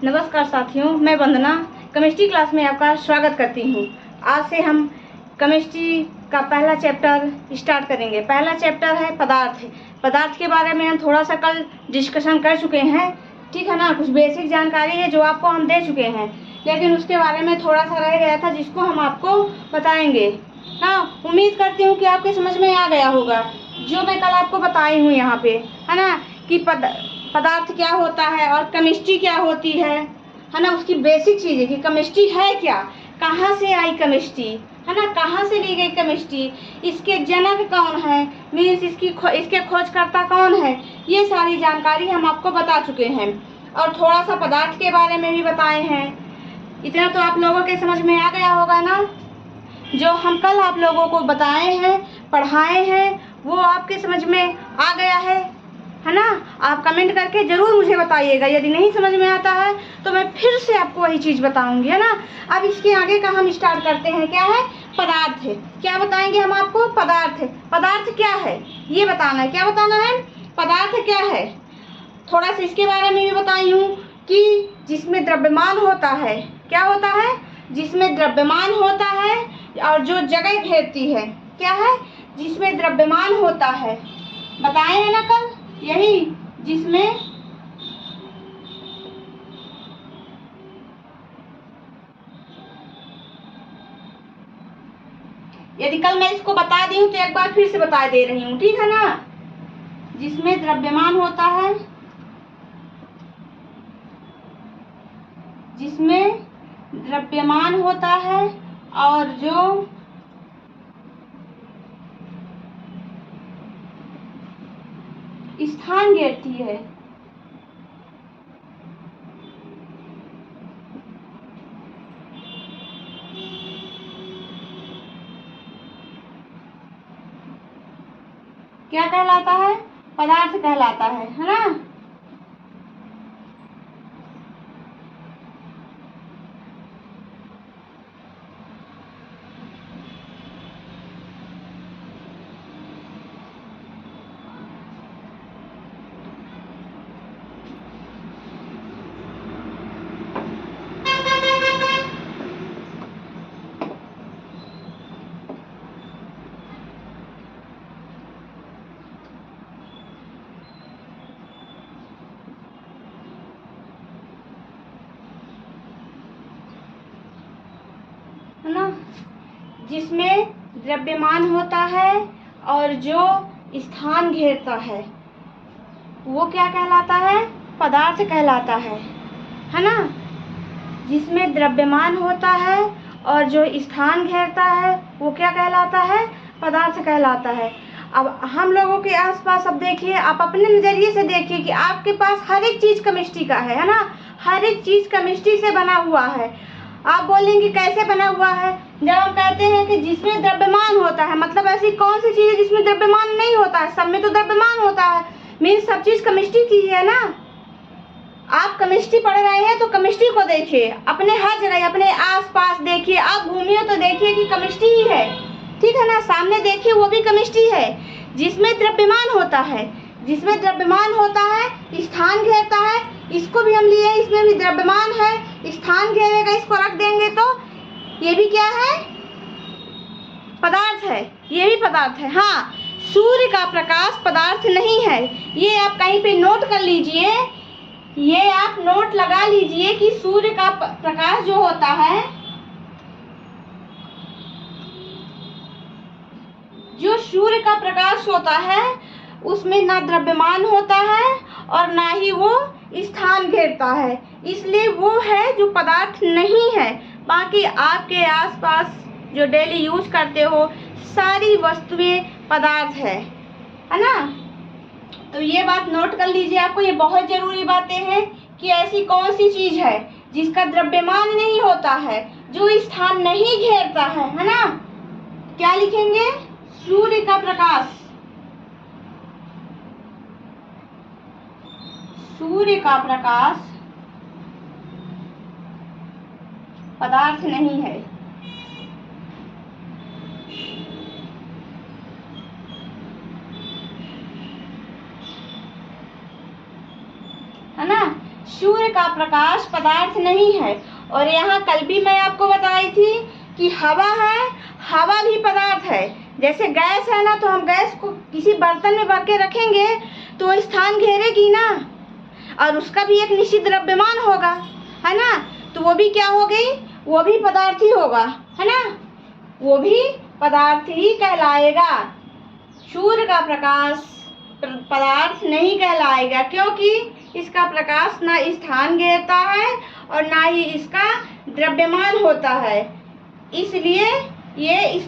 नमस्कार साथियों, मैं वंदना केमिस्ट्री क्लास में आपका स्वागत करती हूँ। आज से हम केमिस्ट्री का पहला चैप्टर स्टार्ट करेंगे। पहला चैप्टर है पदार्थ। पदार्थ के बारे में हम थोड़ा सा कल डिस्कशन कर चुके हैं, ठीक है ना। कुछ बेसिक जानकारी है जो आपको हम दे चुके हैं, लेकिन उसके बारे में थोड़ा सा रह गया था जिसको हम आपको बताएंगे ना। उम्मीद करती हूँ कि आपके समझ में आ गया होगा जो मैं कल आपको बताई हूँ यहाँ पे, है ना, कि पदार्थ क्या होता है और केमिस्ट्री क्या होती है ना। उसकी बेसिक चीज़ है कि केमिस्ट्री है क्या, कहाँ से आई केमिस्ट्री, है ना, कहाँ से ली गई केमिस्ट्री, इसके जनक कौन है, मीन्स इसके खोजकर्ता कौन है, ये सारी जानकारी हम आपको बता चुके हैं। और थोड़ा सा पदार्थ के बारे में भी बताए हैं। इतना तो आप लोगों के समझ में आ गया होगा ना। जो हम कल आप लोगों को बताए हैं, पढ़ाए हैं, वो आपके समझ में आ गया है ना। आप कमेंट करके ज़रूर मुझे बताइएगा। यदि नहीं समझ में आता है तो मैं फिर से आपको वही चीज़ बताऊंगी, है ना। अब इसके आगे का हम स्टार्ट करते हैं। क्या है? पदार्थ है। क्या बताएंगे हम आपको? पदार्थ है। पदार्थ क्या है ये बताना है। क्या बताना है? पदार्थ क्या है। थोड़ा सा इसके बारे में भी बताई हूँ कि जिसमें द्रव्यमान होता है। क्या होता है? जिसमें द्रव्यमान होता है और जो जगह घेरती है। क्या है? जिसमें द्रव्यमान होता है। बताए हैं ना कल यही, जिसमें यदि कल मैं इसको बता दी हूँ तो एक बार फिर से बता दे रही हूँ, ठीक है ना। जिसमें द्रव्यमान होता है, जिसमें द्रव्यमान होता है और जो स्थान घेरती है। क्या कहलाता है? पदार्थ कहलाता है ना। है ना, जिसमें द्रव्यमान होता है और जो स्थान घेरता है वो क्या कहलाता है? पदार्थ कहलाता है ना। जिसमें द्रव्यमान होता है और जो स्थान घेरता है वो क्या कहलाता है? पदार्थ कहलाता है। अब हम लोगों के आसपास अब देखिए, आप अपने नज़रिए से देखिए कि आपके पास हर एक चीज़ केमिस्ट्री का है ना। हर एक चीज़ केमिस्ट्री से बना हुआ है। आप बोलेंगे कैसे बना हुआ है? जब हम कहते हैं कि जिसमें द्रव्यमान होता है, मतलब ऐसी कौन सी चीज़ है जिसमें द्रव्यमान नहीं होता है? सब में तो द्रव्यमान होता है। मीन्स सब चीज़ केमिस्ट्री की है ना। आप केमिस्ट्री पढ़ रहे हैं तो केमिस्ट्री को देखिए, अपने हर जगह, अपने आसपास देखिए, आप घूमिए तो देखिए कि केमिस्ट्री ही है, ठीक है ना। सामने देखिए वो भी केमिस्ट्री है। जिसमें द्रव्यमान होता है, जिसमें द्रव्यमान होता है, स्थान घेरता है, इसको भी हम लिए, इसमें भी द्रव्यमान है, स्थान घेरेगा, इसको रख देंगे तो ये भी क्या है? पदार्थ है। ये भी पदार्थ है। हाँ, सूर्य का प्रकाश पदार्थ नहीं है। ये आप कहीं पे नोट कर लीजिए, ये आप नोट लगा लीजिए कि सूर्य का प्रकाश जो होता है, जो सूर्य का प्रकाश होता है उसमें ना द्रव्यमान होता है और ना ही वो स्थान घेरता है, इसलिए वो है जो पदार्थ नहीं है। बाकी आपके आसपास जो डेली यूज करते हो सारी वस्तुएं पदार्थ है ना। तो ये बात नोट कर लीजिए, आपको ये बहुत जरूरी बातें हैं कि ऐसी कौन सी चीज है जिसका द्रव्यमान नहीं होता है, जो स्थान नहीं घेरता है ना। क्या लिखेंगे? सूर्य का प्रकाश। सूर्य का प्रकाश पदार्थ नहीं है। है ना। सूर्य का प्रकाश पदार्थ नहीं है। और यहाँ कल भी मैं आपको बताई थी कि हवा है, हवा भी पदार्थ है। जैसे गैस है ना, तो हम गैस को किसी बर्तन में भर के रखेंगे तो वो स्थान घेरेगी ना, और उसका भी एक निश्चित द्रव्यमान होगा, है ना। तो वो भी क्या हो गई, वो भी पदार्थ ही होगा, है ना, वो भी पदार्थ ही कहलाएगा। सूर्य का प्रकाश पदार्थ नहीं कहलाएगा, क्योंकि इसका प्रकाश ना स्थान घेरता है और ना ही इसका द्रव्यमान होता है, इसलिए ये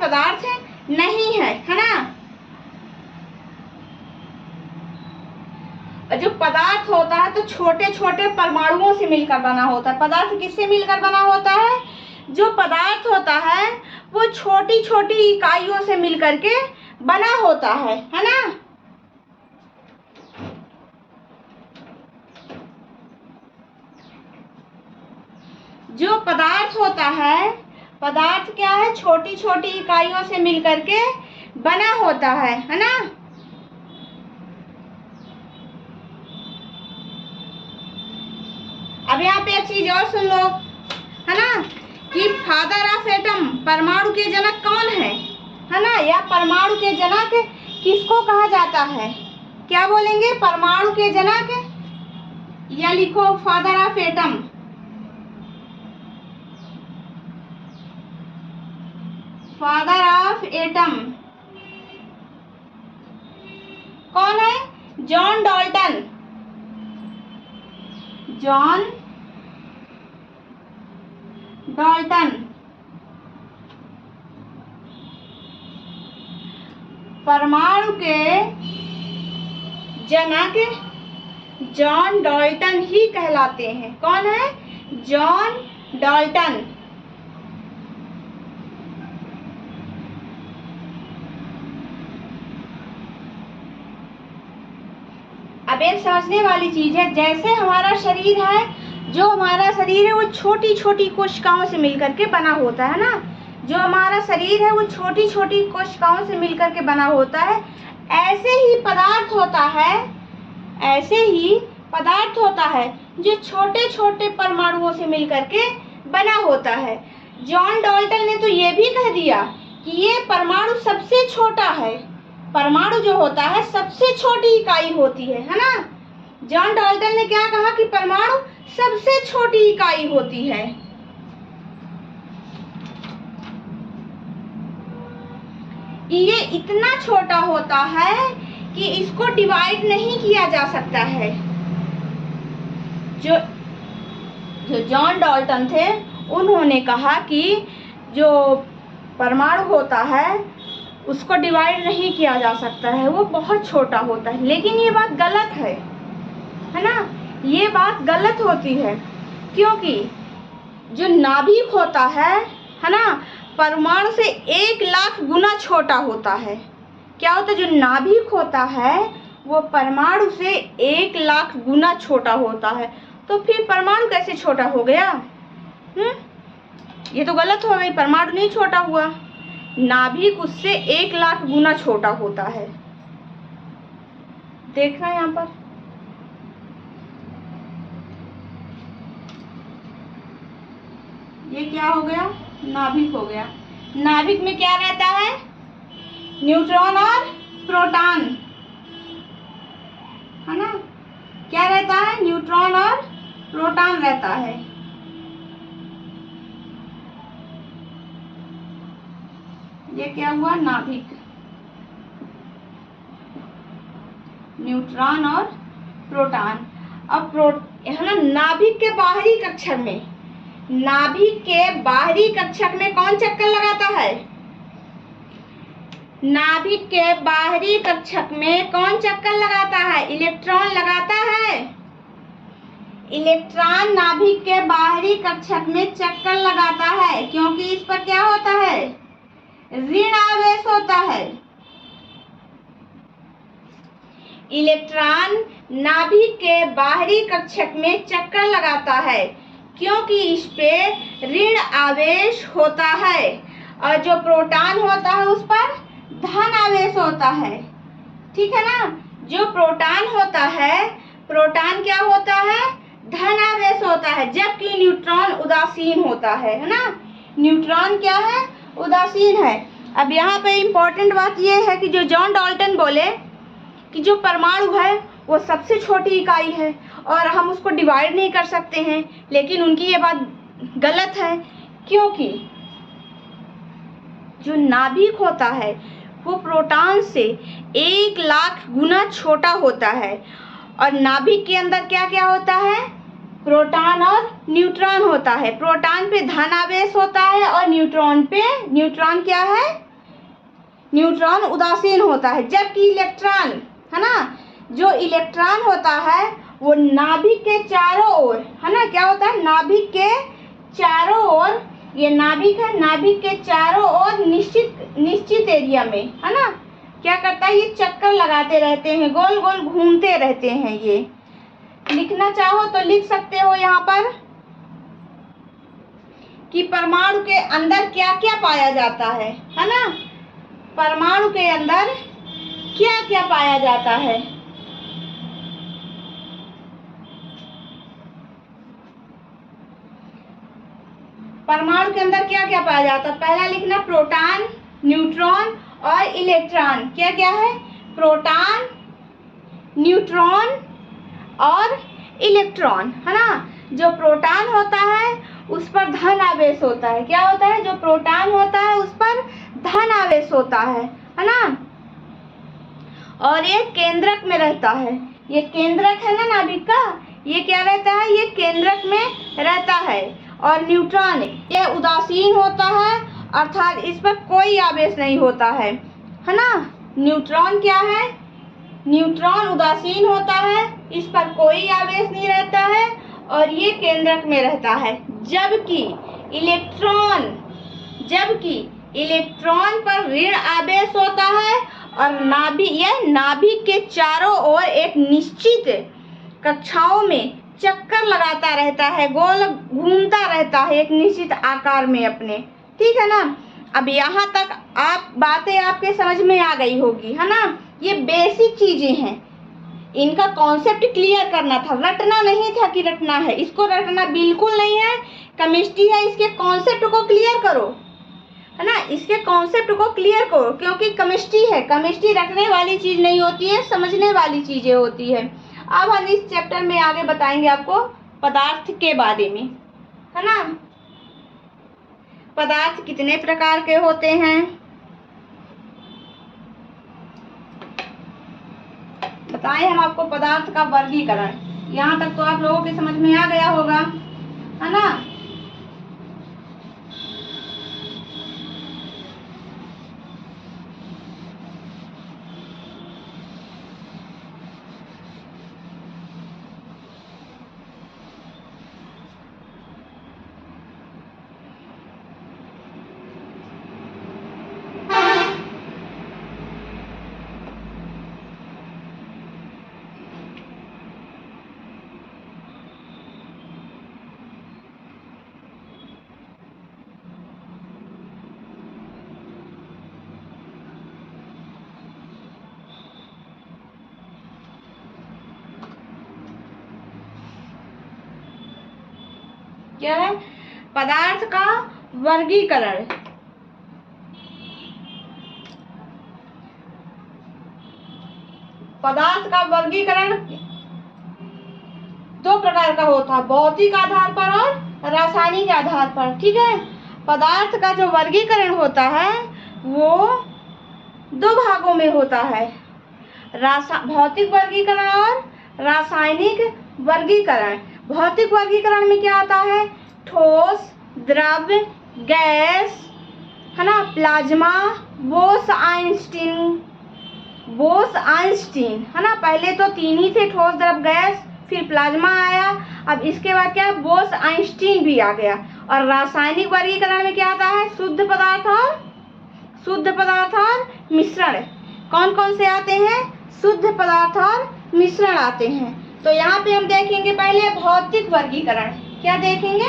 पदार्थ नहीं है, है ना। और जो पदार्थ होता है तो छोटे छोटे परमाणुओं से मिलकर बना होता है। पदार्थ किससे मिलकर बना होता है? जो पदार्थ होता है वो छोटी छोटी इकाइयों से मिलकर के बना होता है ना। जो पदार्थ होता है, पदार्थ क्या है? छोटी छोटी इकाइयों से मिलकर के बना होता है ना। अब यहाँ पे एक चीज और सुन लो, है ना, कि फादर ऑफ एटम, परमाणु के जनक कौन है ना, या परमाणु के जनक किसको कहा जाता है? क्या बोलेंगे? परमाणु के जनक, या लिखो father of atom. Father of atom कौन है? John Dalton. John Dalton. परमाणु के जनक जॉन डाल्टन ही कहलाते हैं। कौन है? John Dalton. अब एक समझने वाली चीज है, जैसे हमारा शरीर है, जो हमारा शरीर है वो छोटी छोटी कोशिकाओं से मिलकर के बना होता है ना। जो हमारा शरीर है वो छोटी छोटी कोशिकाओं से मिलकर के बना होता है। ऐसे ही पदार्थ होता है, ऐसे ही पदार्थ होता है जो छोटे छोटे परमाणुओं से मिलकर के बना होता है। जॉन डाल्टन ने तो ये भी कह दिया कि ये परमाणु सबसे छोटा है। परमाणु जो होता है सबसे छोटी इकाई होती है ना। जॉन डाल्टन ने क्या कहा कि परमाणु सबसे छोटी इकाई होती है। ये इतना छोटा होता है कि इसको डिवाइड नहीं किया जा सकता है। जो जॉन डाल्टन थे, उन्होंने कहा कि जो परमाणु होता है उसको डिवाइड नहीं किया जा सकता है, वो बहुत छोटा होता है। लेकिन ये बात गलत है ना, ये बात गलत होती है, क्योंकि जो नाभिक होता है ना, परमाणु से 1 लाख गुना छोटा होता है। क्या होता है? जो नाभिक होता है वो परमाणु से 1 लाख गुना छोटा होता है। तो फिर परमाणु कैसे छोटा हो गया? ये तो गलत हो गई, परमाणु नहीं छोटा हुआ, नाभिक उससे 1 लाख गुना छोटा होता है। देखना यहाँ पर, ये क्या हो गया? नाभिक हो गया। नाभिक में क्या रहता है? न्यूट्रॉन और प्रोटॉन, है ना। क्या रहता है? न्यूट्रॉन और प्रोटॉन रहता है। ये क्या हुआ? नाभिक, न्यूट्रॉन और प्रोटॉन। अब है ना, नाभिक के बाहरी कक्षक में, नाभिक के बाहरी कक्षक में कौन चक्कर लगाता है? नाभिक के बाहरी कक्षक में कौन चक्कर लगाता है? इलेक्ट्रॉन लगाता है। इलेक्ट्रॉन नाभिक के बाहरी कक्षक में चक्कर लगाता है, क्योंकि इस पर क्या होता है? ऋण आवेश होता है। इलेक्ट्रॉन नाभिक के बाहरी कक्षक में चक्कर लगाता है, क्योंकि इस पे ऋण आवेश होता है, और जो प्रोटॉन होता है उस पर धन आवेश होता है। ठीक है ना। जो प्रोटॉन होता है प्रोटॉन क्या होता है, धन आवेश होता है, जबकि न्यूट्रॉन उदासीन होता है ना। न्यूट्रॉन क्या है, उदासीन है। अब यहाँ पे इम्पोर्टेंट बात यह है कि जो जॉन डाल्टन बोले कि जो परमाणु है वो सबसे छोटी इकाई है और हम उसको डिवाइड नहीं कर सकते हैं, लेकिन उनकी ये बात गलत है, क्योंकि जो नाभिक होता है वो प्रोटॉन से 1,00,000 गुना छोटा होता है। और नाभिक के अंदर क्या क्या होता है, प्रोटॉन और न्यूट्रॉन होता है। प्रोटॉन पे धन आवेश होता है और न्यूट्रॉन क्या है, न्यूट्रॉन उदासीन होता है। जबकि इलेक्ट्रॉन है ना, जो इलेक्ट्रॉन होता है वो नाभिक के चारों ओर है ना, क्या होता है, नाभिक के चारों ओर, ये नाभिक है, नाभिक के चारों ओर निश्चित एरिया में है ना क्या करता है, ये चक्कर लगाते रहते हैं, गोल गोल घूमते रहते हैं। ये लिखना चाहो तो लिख सकते हो यहाँ पर कि परमाणु के अंदर क्या क्या पाया जाता है ना, परमाणु के अंदर क्या क्या पाया जाता है। परमाणु के अंदर क्या क्या पाया जाता है, पहला लिखना प्रोटॉन, न्यूट्रॉन और इलेक्ट्रॉन। क्या क्या है, प्रोटॉन, न्यूट्रॉन और इलेक्ट्रॉन है ना। जो प्रोटॉन होता है उस पर धन आवेश होता है, क्या होता है, जो प्रोटॉन होता है उस पर धन आवेश होता है ना। और ये केंद्रक में रहता है, ये केंद्रक है ना नाभिक का, ये क्या रहता है, ये केंद्रक में रहता है। और न्यूट्रॉन ये उदासीन होता है, अर्थात इस पर कोई आवेश नहीं होता है ना। न्यूट्रॉन क्या है, न्यूट्रॉन उदासीन होता है, इस पर कोई आवेश नहीं रहता है और ये केंद्रक में रहता है। जबकि इलेक्ट्रॉन पर ऋण आवेश होता है और नाभिक के चारों ओर एक निश्चित कक्षाओं में चक्कर लगाता रहता है, गोल घूमता रहता है एक निश्चित आकार में अपने, ठीक है ना। अब यहाँ तक बातें आपके समझ में आ गई होगी है ना। ये बेसिक चीजें हैं, इनका कॉन्सेप्ट क्लियर करना था, रटना नहीं था कि रटना है, इसको रटना बिल्कुल नहीं है। केमिस्ट्री है, इसके कॉन्सेप्ट को क्लियर करो है ना, इसके कॉन्सेप्ट को क्लियर करो, क्योंकि केमिस्ट्री है, केमिस्ट्री रटने वाली चीज नहीं होती है, समझने वाली चीजें होती है। अब हम इस चैप्टर में आगे बताएंगे आपको पदार्थ के बारे में है ना। पदार्थ कितने प्रकार के होते हैं, बताएं हम आपको पदार्थ का वर्गीकरण। यहाँ तक तो आप लोगों के समझ में आ गया होगा है ना। क्या है, पदार्थ का वर्गीकरण। पदार्थ का वर्गीकरण दो प्रकार का होता है, भौतिक आधार पर और रासायनिक आधार पर, ठीक है। पदार्थ का जो वर्गीकरण होता है वो दो भागों में होता है, भौतिक वर्गीकरण और रासायनिक वर्गीकरण। भौतिक वर्गीकरण में क्या आता है, ठोस, द्रव, गैस है ना, प्लाज्मा, बोस-आइंस्टीन है ना। पहले तो तीन ही थे, ठोस, द्रव, गैस, फिर प्लाज्मा आया, अब इसके बाद क्या, बोस-आइंस्टीन भी आ गया। और रासायनिक वर्गीकरण में क्या आता है, शुद्ध पदार्थ और मिश्रण। कौन कौन से आते हैं, शुद्ध पदार्थ और मिश्रण आते हैं। तो यहाँ पे हम देखेंगे पहले भौतिक वर्गीकरण। क्या देखेंगे,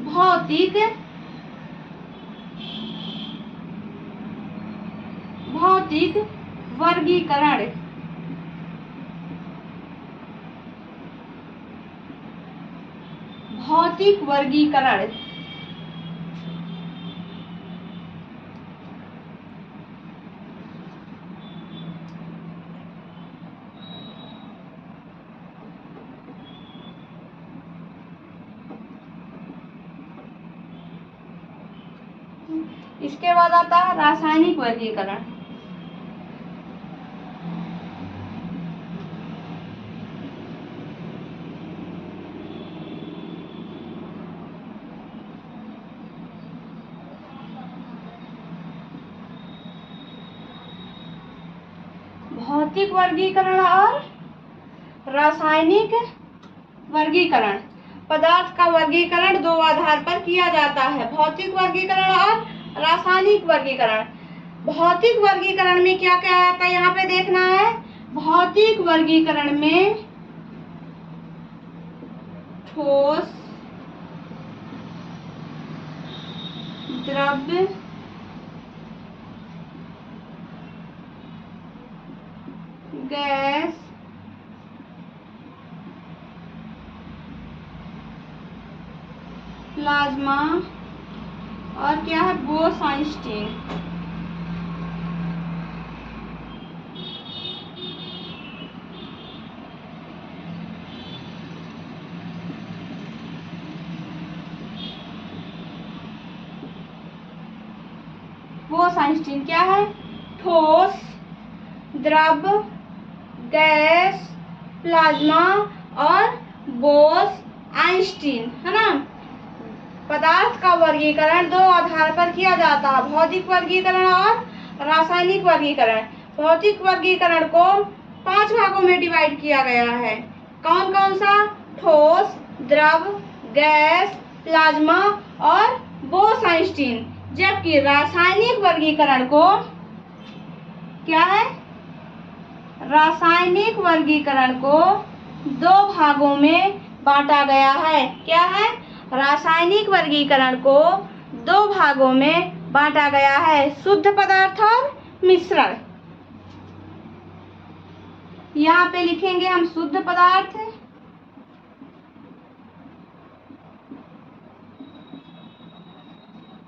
भौतिक वर्गीकरण। भौतिक वर्गीकरण। इसके बाद आता है रासायनिक वर्गीकरण। भौतिक वर्गीकरण और रासायनिक वर्गीकरण। पदार्थ का वर्गीकरण दो आधार पर किया जाता है, भौतिक वर्गीकरण और रासायनिक वर्गीकरण। भौतिक वर्गीकरण में क्या क्या आता है यहाँ पे देखना है। भौतिक वर्गीकरण में ठोस, द्रव्य, गैस, प्लाज्मा और क्या है, बोस-आइंस्टीन। बोस-आइंस्टीन क्या है, ठोस, द्रव्य, गैस, प्लाज्मा और बोस-आइंस्टीन, है ना। पदार्थ का वर्गीकरण दो आधार पर किया जाता है, भौतिक वर्गीकरण और रासायनिक वर्गीकरण। भौतिक वर्गीकरण को 5 भागों में डिवाइड किया गया है। कौन कौन सा, ठोस, द्रव, गैस, प्लाज्मा और बोस-आइंस्टीन। जबकि रासायनिक वर्गीकरण को क्या है, रासायनिक वर्गीकरण को 2 भागों में बांटा गया है। क्या है, रासायनिक वर्गीकरण को 2 भागों में बांटा गया है, शुद्ध पदार्थ और मिश्रण। यहाँ पे लिखेंगे हम शुद्ध पदार्थ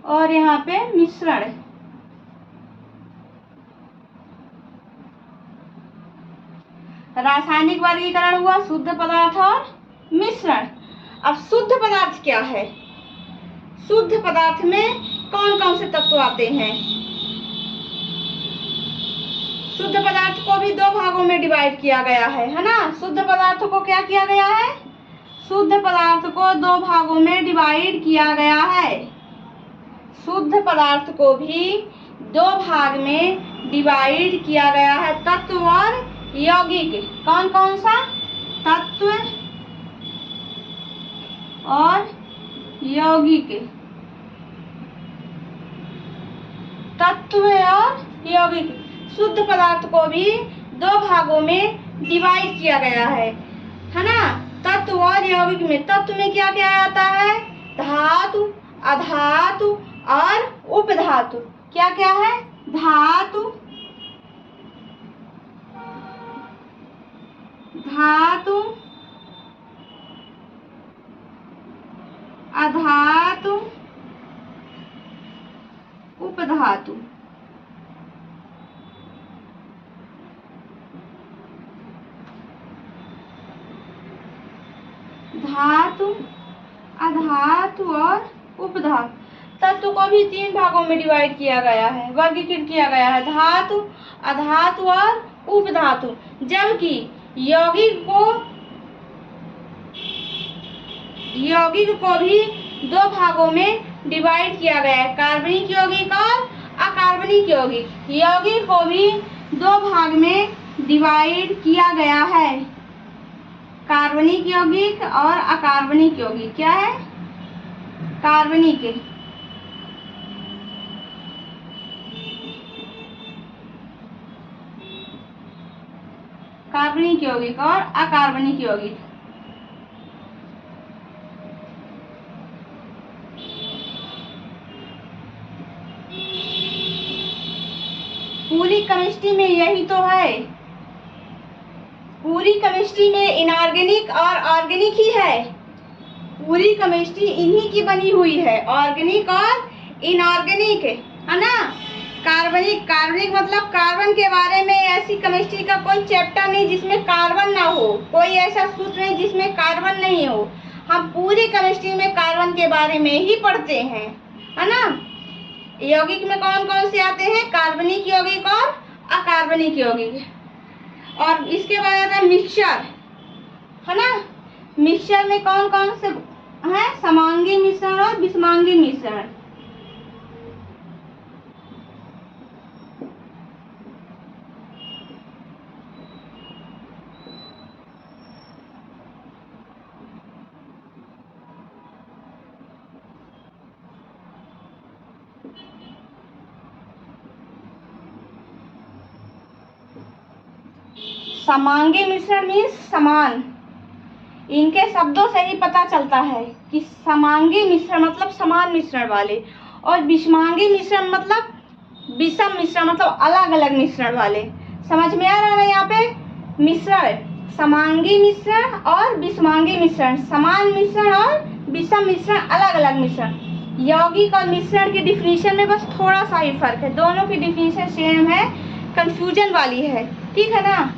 और यहाँ पे मिश्रण। रासायनिक वर्गीकरण हुआ शुद्ध पदार्थ और मिश्रण। अब शुद्ध पदार्थ क्या है, शुद्ध पदार्थ में कौन कौन से तत्व आते हैं। शुद्ध पदार्थ को भी 2 भागों में डिवाइड किया गया है ना। शुद्ध पदार्थ को क्या किया गया है, शुद्ध पदार्थ को 2 भागों में डिवाइड किया गया है। शुद्ध पदार्थ को भी 2 भाग में डिवाइड किया गया है, तत्व और यौगिक। कौन कौन सा, तत्व और यौगिक। तत्व और यौगिक। शुद्ध पदार्थ को भी 2 भागों में डिवाइड किया गया है ना। तत्व और यौगिक में, तत्व में क्या क्या आता है, धातु, अधातु और उपधातु। क्या क्या है, धातु, धातु, अधातु, उपधातु। धातु, अधातु और उपधातु। तत्व को भी 3 भागों में डिवाइड किया गया है, वर्गीकृत किया गया है, धातु, अधातु और उपधातु। जबकि यौगिक को भी 2 भागों में डिवाइड किया गया है, कार्बनिक यौगिक और अकार्बनिक यौगिक। यौगिक को भी 2 भाग में डिवाइड किया गया है, कार्बनिक यौगिक और अकार्बनिक यौगिक। क्या है, कार्बनिक, कार्बनिक यौगिक और अकार्बनिक यौगिक। पूरी केमिस्ट्री में यही तो है, पूरी केमिस्ट्री में इनऑर्गेनिक और ऑर्गेनिक ही है। पूरी केमिस्ट्री इन्हीं की बनी हुई है, ऑर्गेनिक और इनऑर्गेनिक, है ना। कार्बनिक मतलब कार्बन के बारे में ऐसी केमिस्ट्री का कोई चैप्टर नहीं जिसमें कार्बन ना हो, कोई ऐसा सूत्र नहीं जिसमें कार्बन नहीं हो। हम पूरी केमिस्ट्री में कार्बन के बारे में ही पढ़ते हैं, है ना। यौगिक में कौन कौन से आते हैं? कार्बनिक यौगिक और अकार्बनिक यौगिक। और इसके बाद आता है मिक्सचर, है ना। मिक्सचर में कौन कौन से हैं? समांगी मिश्रण और विषमांगी मिश्रण। समांगी मिश्रण मीन्स समान। इनके शब्दों से ही पता चलता है कि समांगी मिश्रण मतलब समान मिश्रण वाले, और विषमांगी मिश्रण मतलब विषम मिश्रण मतलब अलग अलग मिश्रण वाले। समझ में आ रहा है यहाँ पे? मिश्रण, समांगी मिश्रण और विषमांगी मिश्रण, समान मिश्रण और विषम मिश्रण, अलग अलग मिश्रण। यौगिक और मिश्रण की डिफिनीशन में बस थोड़ा सा ही फर्क है, दोनों की डिफिनीशन सेम है, कंफ्यूजन वाली है, ठीक है ना।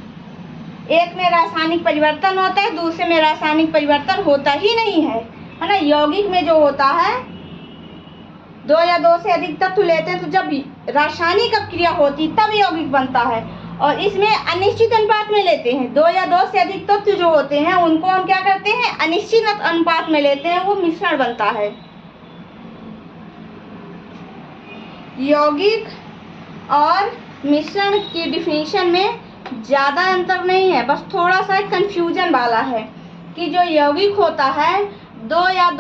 एक में रासायनिक परिवर्तन होता है, दूसरे में रासायनिक परिवर्तन होता ही नहीं है ना। यौगिक में जो होता है, 2 या 2 से अधिक तत्व लेते हैं, तो जब रासायनिक अपक्रिया होती तब यौगिक बनता है। और इसमें अनिश्चित अनुपात में लेते हैं, 2 या 2 से अधिक तत्व जो होते हैं उनको हम क्या करते हैं? अनिश्चित अनुपात में लेते हैं, वो मिश्रण बनता है। यौगिक और मिश्रण की डिफिनीशन में ज़्यादा अंतर नहीं है, बस थोड़ा सा कंफ्यूजन वाला है कि जो यौगिक होता है 2 या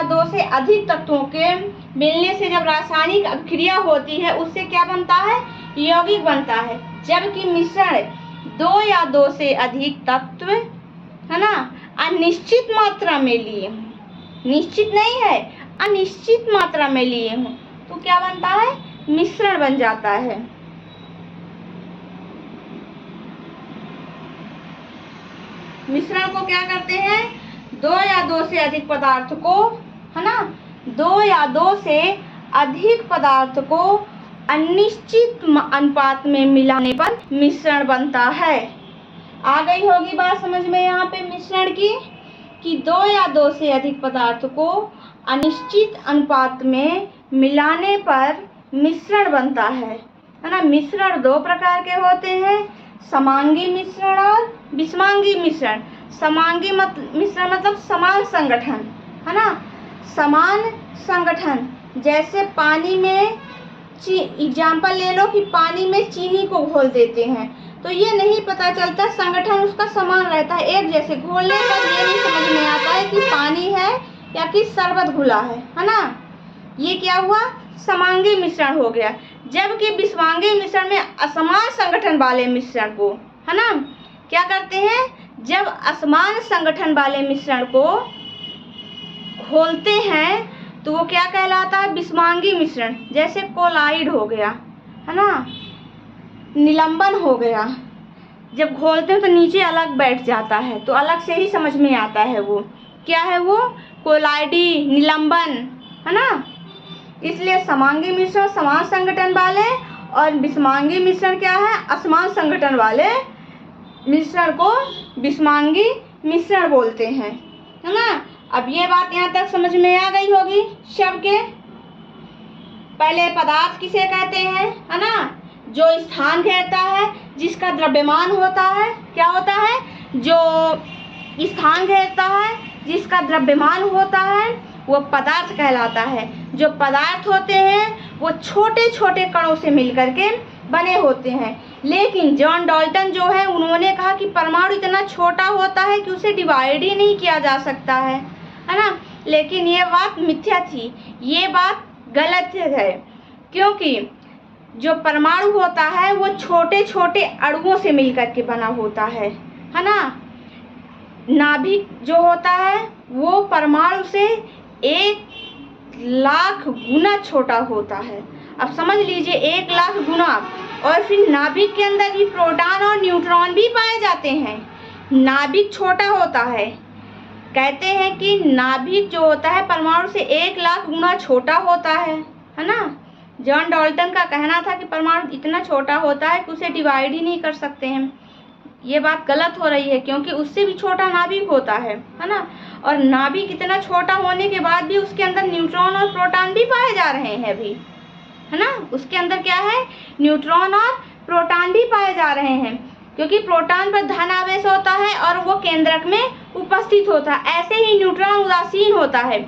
2 से अधिक तत्वों के मिलने से जब रासायनिक अभिक्रिया होती है उससे क्या बनता है? यौगिक बनता है। जबकि मिश्रण 2 या 2 से अधिक तत्व, है ना, अनिश्चित मात्रा में लिए हूँ, निश्चित नहीं है, अनिश्चित मात्रा में लिए हूँ, तो क्या बनता है? मिश्रण बन जाता है। मिश्रण को क्या करते हैं? 2 या 2 से अधिक पदार्थ को, है ना, 2 या 2 से अधिक पदार्थ को अनिश्चित अनुपात में मिलाने पर मिश्रण बनता है। आ गई होगी बात समझ में यहाँ पे मिश्रण की, कि 2 या 2 से अधिक पदार्थ को अनिश्चित अनुपात में मिलाने पर मिश्रण बनता है ना। मिश्रण 2 प्रकार के होते हैं, समांगी मिश्रण और विषमांगी मिश्रण। समांगी मिश्रण मतलब समान संगठन, है ना, समान संगठन। जैसे पानी में एग्जाम्पल ले लो कि पानी में चीनी को घोल देते हैं, तो ये नहीं पता चलता, संगठन उसका समान रहता है, एक जैसे घोलने पर ये नहीं समझ में आता है कि पानी है या कि शरबत घुला है ना। ये क्या हुआ? समांगी मिश्रण हो गया। जबकि विषमांगी मिश्रण में असमान संगठन वाले मिश्रण को, है ना, क्या करते हैं? जब असमान संगठन वाले मिश्रण को घोलते हैं तो वो क्या कहलाता है? विषमांगी मिश्रण। जैसे कोलाइड हो गया, है ना, निलंबन हो गया, जब घोलते हैं तो नीचे अलग बैठ जाता है, तो अलग से ही समझ में आता है वो क्या है, वो कोलाइडी, निलंबन, है ना। इसलिए समांगी मिश्रण समान संगठन वाले और विषमांगी मिश्रण क्या है? असमान संगठन वाले मिश्रण को विषमांगी मिश्रण बोलते हैं, है ना। अब ये बात यहाँ तक समझ में आ गई होगी सबके। पहले पदार्थ किसे कहते हैं, है ना, जो स्थान घेरता है, जिसका द्रव्यमान होता है, क्या होता है? जो स्थान घेरता है, जिसका द्रव्यमान होता है, वो पदार्थ कहलाता है। जो पदार्थ होते हैं वो छोटे छोटे कणों से मिलकर के बने होते हैं। लेकिन जॉन डाल्टन जो है उन्होंने कहा कि परमाणु इतना छोटा होता है कि उसे डिवाइड ही नहीं किया जा सकता है ना। लेकिन ये बात मिथ्या थी, ये बात गलत है, क्योंकि जो परमाणु होता है वो छोटे छोटे अणुओं से मिलकर के बना होता है ना। नाभिक जो होता है वो परमाणु से 1,00,000 गुना छोटा होता है। अब समझ लीजिए 1,00,000 गुना। और फिर नाभिक के अंदर भी प्रोटॉन और न्यूट्रॉन भी पाए जाते हैं। नाभिक छोटा होता है, कहते हैं कि नाभिक जो होता है परमाणु से 1,00,000 गुना छोटा होता है ना। जॉन डाल्टन का कहना था कि परमाणु इतना छोटा होता है कि उसे डिवाइड ही नहीं कर सकते हैं। ये बात गलत हो रही है, क्योंकि उससे भी छोटा नाभिक होता है ना। और नाभिक इतना छोटा होने के बाद भी उसके अंदर न्यूट्रॉन और प्रोटॉन भी पाए जा रहे हैं अभी, है ना। उसके अंदर क्या है, न्यूट्रॉन और प्रोटॉन भी पाए जा रहे हैं, क्योंकि प्रोटॉन पर धन आवेश होता है और वो केंद्रक में उपस्थित होता है। ऐसे ही न्यूट्रॉन उदासीन होता है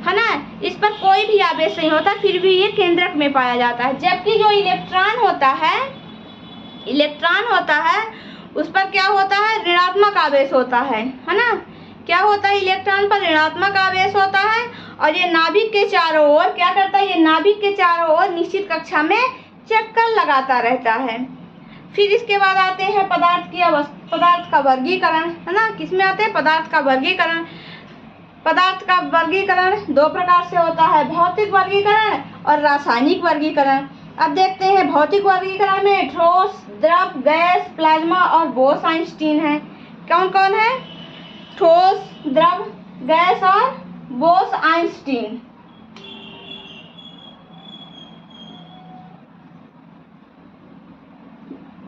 ना, इस पर कोई भी आवेश नहीं होता, फिर भी ये केंद्रक में पाया जाता है। जबकि जो इलेक्ट्रॉन होता है उस पर क्या होता है, ऋणात्मक आवेश होता है ना। क्या होता है, इलेक्ट्रॉन पर ऋणात्मक आवेश होता है। और ये नाभिक के चारों ओर क्या करता है, ये नाभिक के चारों ओर निश्चित कक्षा में चक्कर लगाता रहता है। फिर इसके बाद आते हैं पदार्थ का वर्गीकरण, है ना। किसमें आते हैं, पदार्थ का वर्गीकरण। पदार्थ का वर्गीकरण 2 प्रकार से होता है, भौतिक वर्गीकरण और रासायनिक वर्गीकरण। अब देखते हैं भौतिक वर्गीकरण में ठोस, द्रव, गैस, प्लाज्मा और बोस-आइंस्टीन है। कौन कौन है, ठोस, द्रव, गैस और बोस-आइंस्टीन।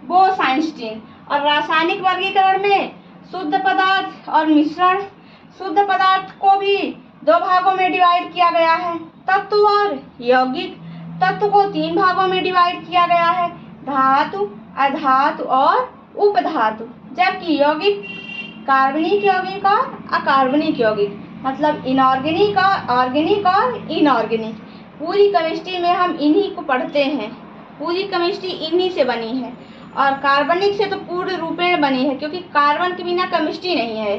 बोस-आइंस्टीन। और रासायनिक वर्गीकरण में शुद्ध पदार्थ और मिश्रण। शुद्ध पदार्थ को भी 2 भागों में डिवाइड किया गया है, तत्व और यौगिक। तत्व को 3 भागों में डिवाइड किया गया है, धातु, अधातु और उपधातु। जबकि यौगिक कार्बनिक यौगिक और अकार्बनिक यौगिक, मतलब इनऑर्गेनिक और इनऑर्गेनिक। पूरी केमिस्ट्री में हम इन्हीं को पढ़ते हैं, पूरी केमिस्ट्री इन्हीं से बनी है। और कार्बनिक से तो पूर्ण रूपेण बनी है, क्योंकि कार्बन के बिना केमिस्ट्री नहीं है,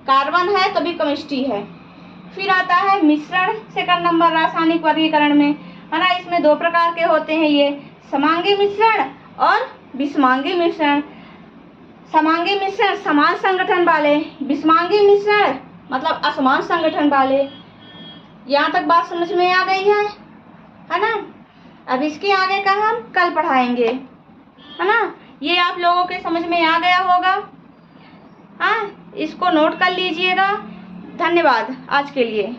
कार्बन है तभी केमिस्ट्री है। फिर आता है मिश्रण, सेकंड नंबर रासायनिक वर्गीकरण में, है ना। इसमें 2 प्रकार के होते हैं, ये समांगी मिश्रण और विषमांगी मिश्रण। समांगी मिश्रण समान संगठन वाले, विषमांगी मिश्रण मतलब असमान संगठन वाले। यहाँ तक बात समझ में आ गई है ना। अब इसके आगे का हम कल पढ़ाएंगे, है ना। ये आप लोगों के समझ में आ गया होगा, हाँ। इसको नोट कर लीजिएगा। धन्यवाद आज के लिए।